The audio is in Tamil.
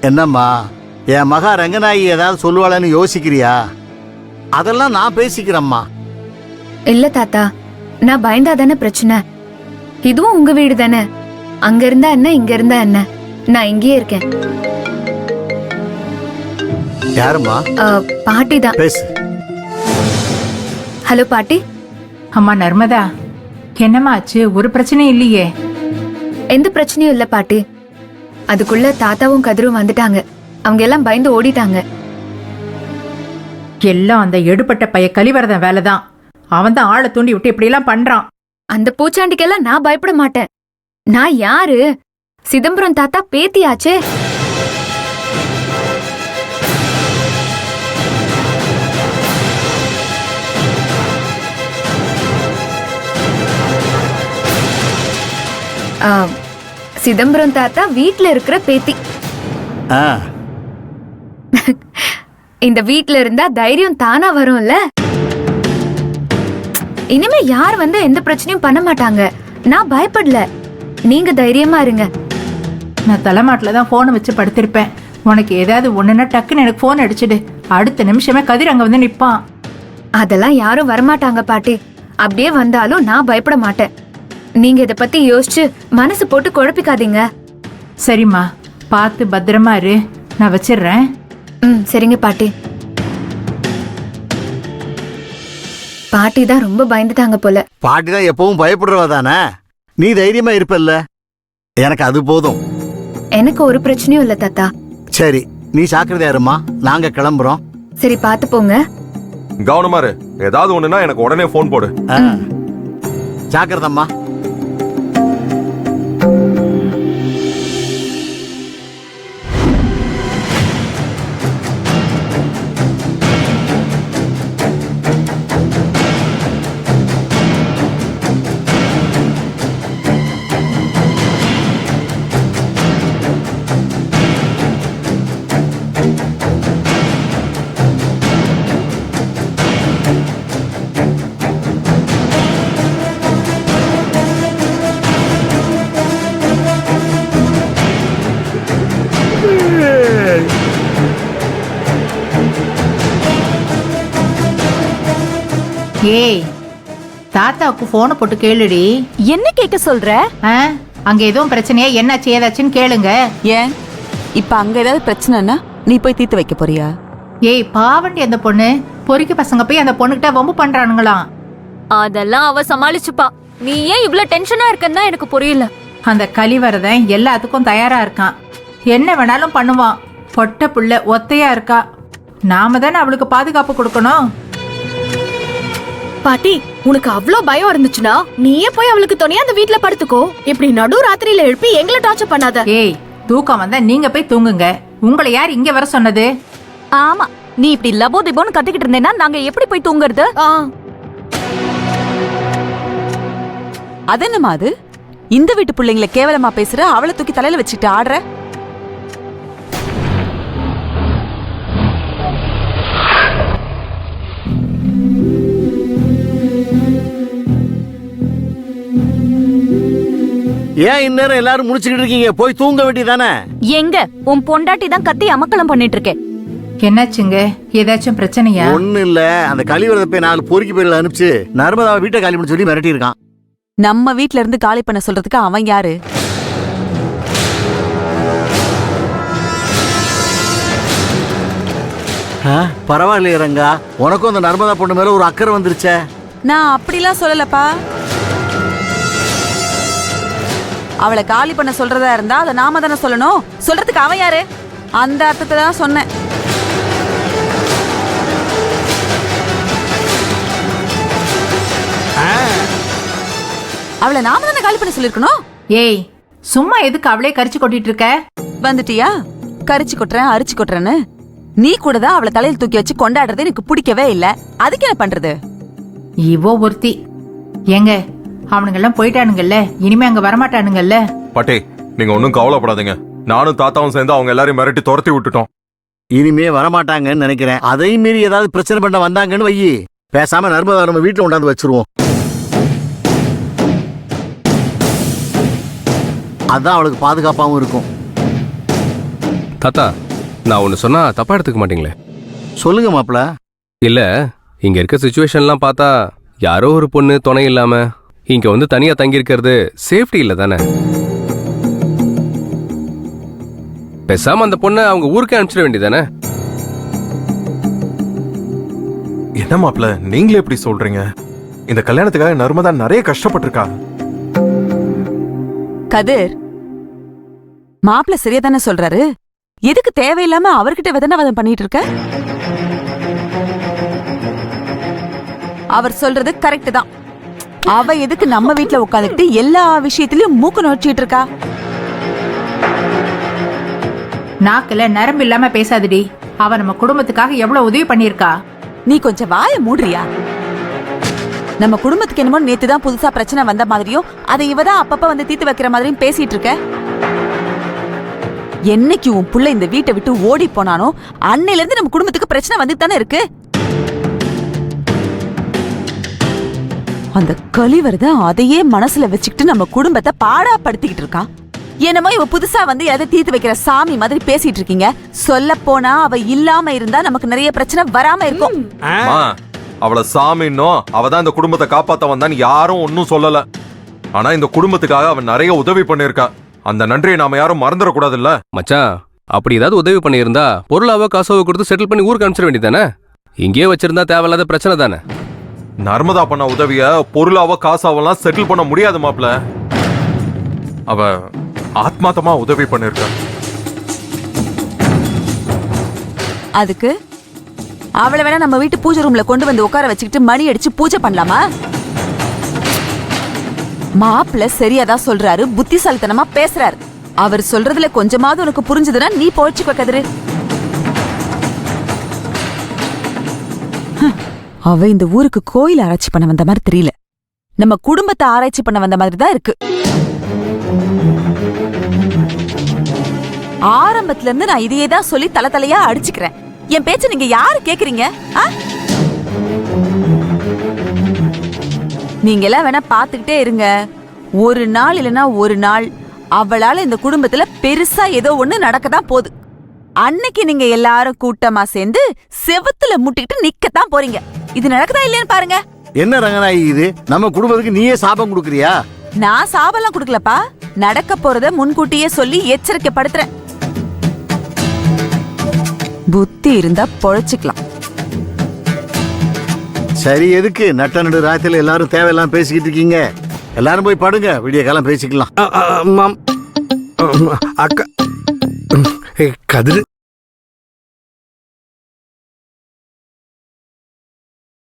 என்னம்மா, என் மகா ரங்கநாயகி ஏதாவது சொல்லுவாளன்னு யோசிக்கிறியா? அதெல்லாம் நான் பேசிக்கிறேம்மா. இல்ல தாத்தா, நான் பயந்தா தானே பிரச்சனை. இதுவும் உங்க வீடு தானே. அங்க இருந்தா என்ன, இங்க இருந்தா என்ன, நான் இங்கேயே இருக்கேன். யாரும்மா? பாட்டி தான். பேசு. ஹலோ பாட்டி. அம்மா நர்மதா, என்னம்மா ஆச்சு? ஒரு பிரச்சனையும் இல்லையே? எந்த பிரச்சனையும் இல்ல பாட்டி. அதுக்குள்ள தாத்தாவும் கதிரும் வந்துட்டாங்க. அவங்க எல்லாம் பயந்து ஓடிட்டாங்க. எல்லாம் அந்த எடுபட்ட பைய கலிவரதன் வேலைதான். அவன் தான் ஆளை தூண்டி விட்டு இப்படி எல்லாம் பண்றான். அந்த பூச்சாண்டிக்கெல்லாம் நான் பயப்பட மாட்டேன். நான் யாரு? சிதம்பரம் தாத்தா பேத்தியாச்சே. சிதம்பரம் தாத்தா வீட்ல இருக்கிற பேத்தி. இந்த வீட்ல இருந்தா தைரியம் தானா வரும்ல. இனிமே யார் வந்து எந்த பிரச்சனையும் பண்ண மாட்டாங்க. நான் பயப்படல. நீங்க தைரியமா இருங்க. நான் தலைமாட்டில தான் போனை வச்சு படுத்திருப்பேன். உனக்கு ஏதாவது ஒண்ணுன்னா டக்குன்னு எனக்கு போன் அடிச்சுடு. அடுத்த நிமிஷமே கதிர் அங்க வந்து நிப்பான். அதெல்லாம் யாரும் வரமாட்டாங்க பாட்டி. அப்படியே வந்தாலும் நான் பயப்பட மாட்டேன். நீங்க இத பத்தி யோசிச்சு மனசு போட்டு குழப்பிக்காதீங்க. சரிம்மா, பார்த்து பத்திரமா இரு. நான் வச்சிடுறேன். சரிங்க பாட்டி. பாட்டி தான் ரொம்ப பயந்துட்டாங்க போல. பாட்டி தான் எப்பவும் பயப்படுறவ தானே. நீ தைரியமா இருப்பல்ல, எனக்கு அது போதும். எனக்கு ஒரு பிரச்சனையும் இல்ல தாத்தா. சரி, நீ ஜாக்கிரதையா இருமா. நாங்க கிளம்புறோம். சரி, பாத்து போங்க. கவனமா இரு. ஏதாவது ஒண்ணுனா எனக்கு உடனே போன் போடு. ஜாக்கிரதம்மா. ஏய், தாத்தாவுக்கு போனை போட்டு கேளுடி. என்ன கேட்க சொல்ற? அங்க எதுவும் பிரச்சனையா, என்னாச்சு ஏதாச்சுன்னு கேளுங்க. ஏன் இப்ப அங்க ஏதாவது பிரச்சனைனா நீ போய் தீர்த்து வைக்க போறியா? ஏய், பாவண்டி அந்த பொண்ணு. பொறுக்கி பசங்க போய் அந்த பொண்ணுகிட்ட வம்பு பண்றானுங்களாம். அதெல்லாம் அவ சமாளிச்சுப்பா. நீ ஏன் இவ்ளோ டென்ஷனா இருக்கன்னா எனக்கு புரியல. அந்த கலிவரதன் எல்லாத்துக்கும் தயாரா இருக்கான். என்ன வேணாலும் பண்ணுவான். பொட்ட புள்ள ஒத்தையா இருக்கா. நாம தானே அவளுக்கு பாதுகாப்பு கொடுக்கணும். பாட்டி, உனக்கு அவ்ளோ பயம் இருந்துச்சுன்னா நீயே போய் அவளுக்கு துணையா அந்த வீட்ல படுத்துக்கோ. இப்படி நடு ராத்திரியில எழுப்பி எங்களை டார்ச்சர் பண்ணாத. ஏய், தூக்கம் வந்தா நீங்க போய் தூங்குங்க. உங்களை யார் இங்க வர சொன்னது? ஆமா, நீ இப்படி லபோ திபோன்னு கத்திக்கிட்டு இருந்தேன்னா நாங்க எப்படி போய் தூங்குறது? அதென்னமா அது? இந்த வீட்டு பிள்ளைங்களை கேவலமா பேசுற, அவளை தூக்கி தலையில வச்சுட்டு ஆடுற. ஏன் இந்நேரம் எல்லாரும் முடிச்சுக்கிட்டு இருக்கீங்க? போய் தூங்க வேண்டியதானே. எங்க உன் பொண்டாட்டி தான் கத்தி அமக்கலம் பண்ணிட்டு இருக்கேன். என்னாச்சுங்க? ஏதாச்சும் பிரச்சனையா? ஒண்ணு இல்ல, அந்த கழிவறத போய் 4 பொறுக்கி பேர்ல அனுப்பிச்சு நர்மதாவை வீட்டை காலி பண்ண சொல்லி மிரட்டி இருக்கான். நம்ம வீட்ல இருந்து காலி பண்ண சொல்றதுக்கு அவன் யாரு? பரவாயில்லையே ரங்கா, உனக்கும் அந்த நர்மதா பொண்ணு மேல ஒரு அக்கறை வந்துருச்சே. நான் அப்படிலாம் சொல்லலப்பா. அவளை காலி பண்ண சொல்றதா இருந்தா அதை நாம தானே சொல்லணும். சொல்றதுக்கு அவன் யாரு? அந்த அர்த்தத்தை தான் சொன்னேன். அவளை நாம தானே காலி பண்ண சொல்லிருக்கணும். ஏய், சும்மா எதுக்கு அவளே கரிச்சு கொட்டிட்டு இருக்க? வந்துட்டியா? கரிச்சு கொட்டுறேன், அரிச்சு கொட்டுறேன்னு. நீ கூட தான் அவளை தலையில் தூக்கி வச்சு கொண்டாடுறது எனக்கு பிடிக்கவே இல்ல. அதுக்கு என்ன பண்றது? இவோ ஒருத்தி. ஏங்க, அவனுங்கெல்லாம் போயிட்டானுங்கல்ல, இனிமே அங்க வரமாட்டானுங்கல்ல. பாட்டி, நீங்க ஒன்னும் கவலைப்படாதீங்க. நானும் தாத்தாவும் சேர்ந்து அவங்க எல்லாரையும் மிரட்டி துரத்தி விட்டுட்டோம். இனிமே வரமாட்டாங்கன்னு நினைக்கிறேன். அதையும் மீறி ஏதாவது பிரச்சனை பண்ண வந்தாங்கன்னு வையி, பேசாம நர்மதா நம்ம வீட்டுல கொண்டாந்து வச்சிருவோம். அதான் அவளுக்கு பாதுகாப்பாகவும் இருக்கும். தாத்தா நான் ஒன்று சொன்னா தப்பா எடுத்துக்க மாட்டீங்களே? சொல்லுங்க மாப்பிள. இல்ல இங்க இருக்க சுச்சுவேஷன்லாம் பார்த்தா யாரோ ஒரு பொண்ணு துணை இல்லாம இங்க வந்து தனியா தங்கி இருக்கிறது சேஃப்டி இல்ல தானே? பேசாம அந்த பொண்ணை அவங்க ஊருக்கே அனுப்பிச்சிட வேண்டியதானே? என்ன மாப்பிள நீங்களே எப்படி சொல்றீங்க? இந்த கல்யாணத்துக்காக நர்மதா நிறைய கஷ்டப்பட்டிருக்கா. கதிர், மாப்பிள்ள சரியா தானே சொல்றாரு. எதுக்கு தேவையில்லாம அவர்கிட்ட விதனவாதம் பண்ணிட்டு இருக்க? அவர் சொல்றது கரெக்ட் தான். அவ எதுக்கு நம்ம வீட்ல உட்காந்துக்கிட்டு எல்லா விஷயத்திலயும் மூக்கு நோச்சிட்டு இருக்கா? நாக்குல நரம்பு இல்லாம பேசாதடி. அவ நம்ம குடும்பத்துக்காக எவ்வளவு உதவி பண்ணியிருக்கா. நீ கொஞ்சம் வாயை மூடுறியா? நம்ம குடும்பத்துக்கு என்னமோ நேத்து தான் புதுசா பிரச்சனை வந்த மாதிரியும் அதை இவதான் அப்பப்ப வந்து தீர்த்து வைக்கிற மாதிரியும் பேசிட்டு இருக்க. என்னைக்கு உன் புள்ள இந்த வீட்டை விட்டு ஓடி போனானோ அன்னையில இருந்து நம்ம குடும்பத்துக்கு பிரச்சனை வந்துட்டு தானே இருக்கு. அந்த கலிவரத அதையே மனசுல வச்சுக்கிட்டு நம்ம குடும்பத்தை பாடாப்படுத்திக்கிட்டு இருக்கான். என்னமோ இவ புதுசா வந்து எதை தீர்த்து வைக்கிற சாமி மாதிரி பேசிட்டு இருக்கீங்க. சொல்ல போனா அவ இல்லாம இருந்தா நமக்கு நிறைய பிரச்சனை வராம இருக்கும். அவளை சாமின்னோ அவதான் இந்த குடும்பத்தை காப்பாத்த வந்தான்னு யாரும் ஒன்னும் சொல்லல. ஆனா இந்த குடும்பத்துக்காக அவன் நிறைய உதவி பண்ணிருக்கா. அந்த நன்றியை நாம யாரும் மறந்துடக்கூடாது இல்ல மச்சான், அப்படி ஏதாவது உதவி பண்ணியிருந்தா பொருளாவோ காசாவோ கொடுத்து செட்டில் பண்ணி ஊருக்கு அனுப்பிச்சிட வேண்டியதானே? இங்கேயே வச்சிருந்தா தேவையில்லாத பிரச்சனை தானே. நர்மதா பண்ண உதவிய பொருளாவோ காசாவெல்லாம் செட்டில் பண்ண முடியாது மாப்ள. அவ ஆத்மாத்தமா உதவி பண்ணிருக்கா. அதுக்கு அவளை வேணா நம்ம வீட்டு பூஜை ரூம்ல கொண்டு வந்து உட்கார வச்சுக்கிட்டு மணி அடிச்சு பூஜை பண்ணலாமா? மாப்பிள்ள சரியாதான் சொல்றாரு, புத்திசாலித்தனமா பேசுறாரு. அவர் சொல்றதுல கொஞ்சமாவது உனக்கு புரிஞ்சதுன்னா நீ போச்சுக்க கதிரு. அவ இந்த ஊருக்கு கோயில் ஆராய்ச்சி பண்ண வந்த மாதிரி தெரியல, நம்ம குடும்பத்தை ஆராய்ச்சி பண்ண வந்த மாதிரி தான் இருக்கு. ஆரம்பத்துல இருந்து நான் இதையே தான் சொல்லி தலை தலையா அடிச்சுக்கிறேன். என் பேச்ச நீங்க யாரு கேக்குறீங்க? நீங்க எல்லாம் வேணா பாத்துக்கிட்டே இருங்க. ஒரு நாள் இல்லனா ஒரு நாள் அவளால இந்த குடும்பத்துல பெருசா ஏதோ ஒண்ணு நடக்கதான் போகுது. அன்னைக்கு நீங்க எல்லாரும் கூட்டமா சேர்ந்து செவத்துல முட்டிக்கிட்டு நிக்கத்தான் போறீங்க. இது நடக்குதா இல்லையான்னு பாருங்க. என்ன ரங்கநாயகி இது? நம்ம குடும்பத்துக்கு நீயே சாபம் கொடுக்கறியா? நான் சாபம்லாம் கொடுக்கலப்பா, நடக்க போறத முன்கூட்டியே சொல்லி எச்சரிக்கைப்படுத்துறேன். புத்தி இருந்தா பொழைச்சுக்கலாம். சரி, எதுக்கு நட்ட நடு ராத்திரில எல்லாரும் தேவையெல்லாம் பேசிக்கிட்டு இருக்கீங்க? எல்லாரும் போய் படுங்க, விடிய காலம் பேசிக்கலாம். அக்கா கதிரு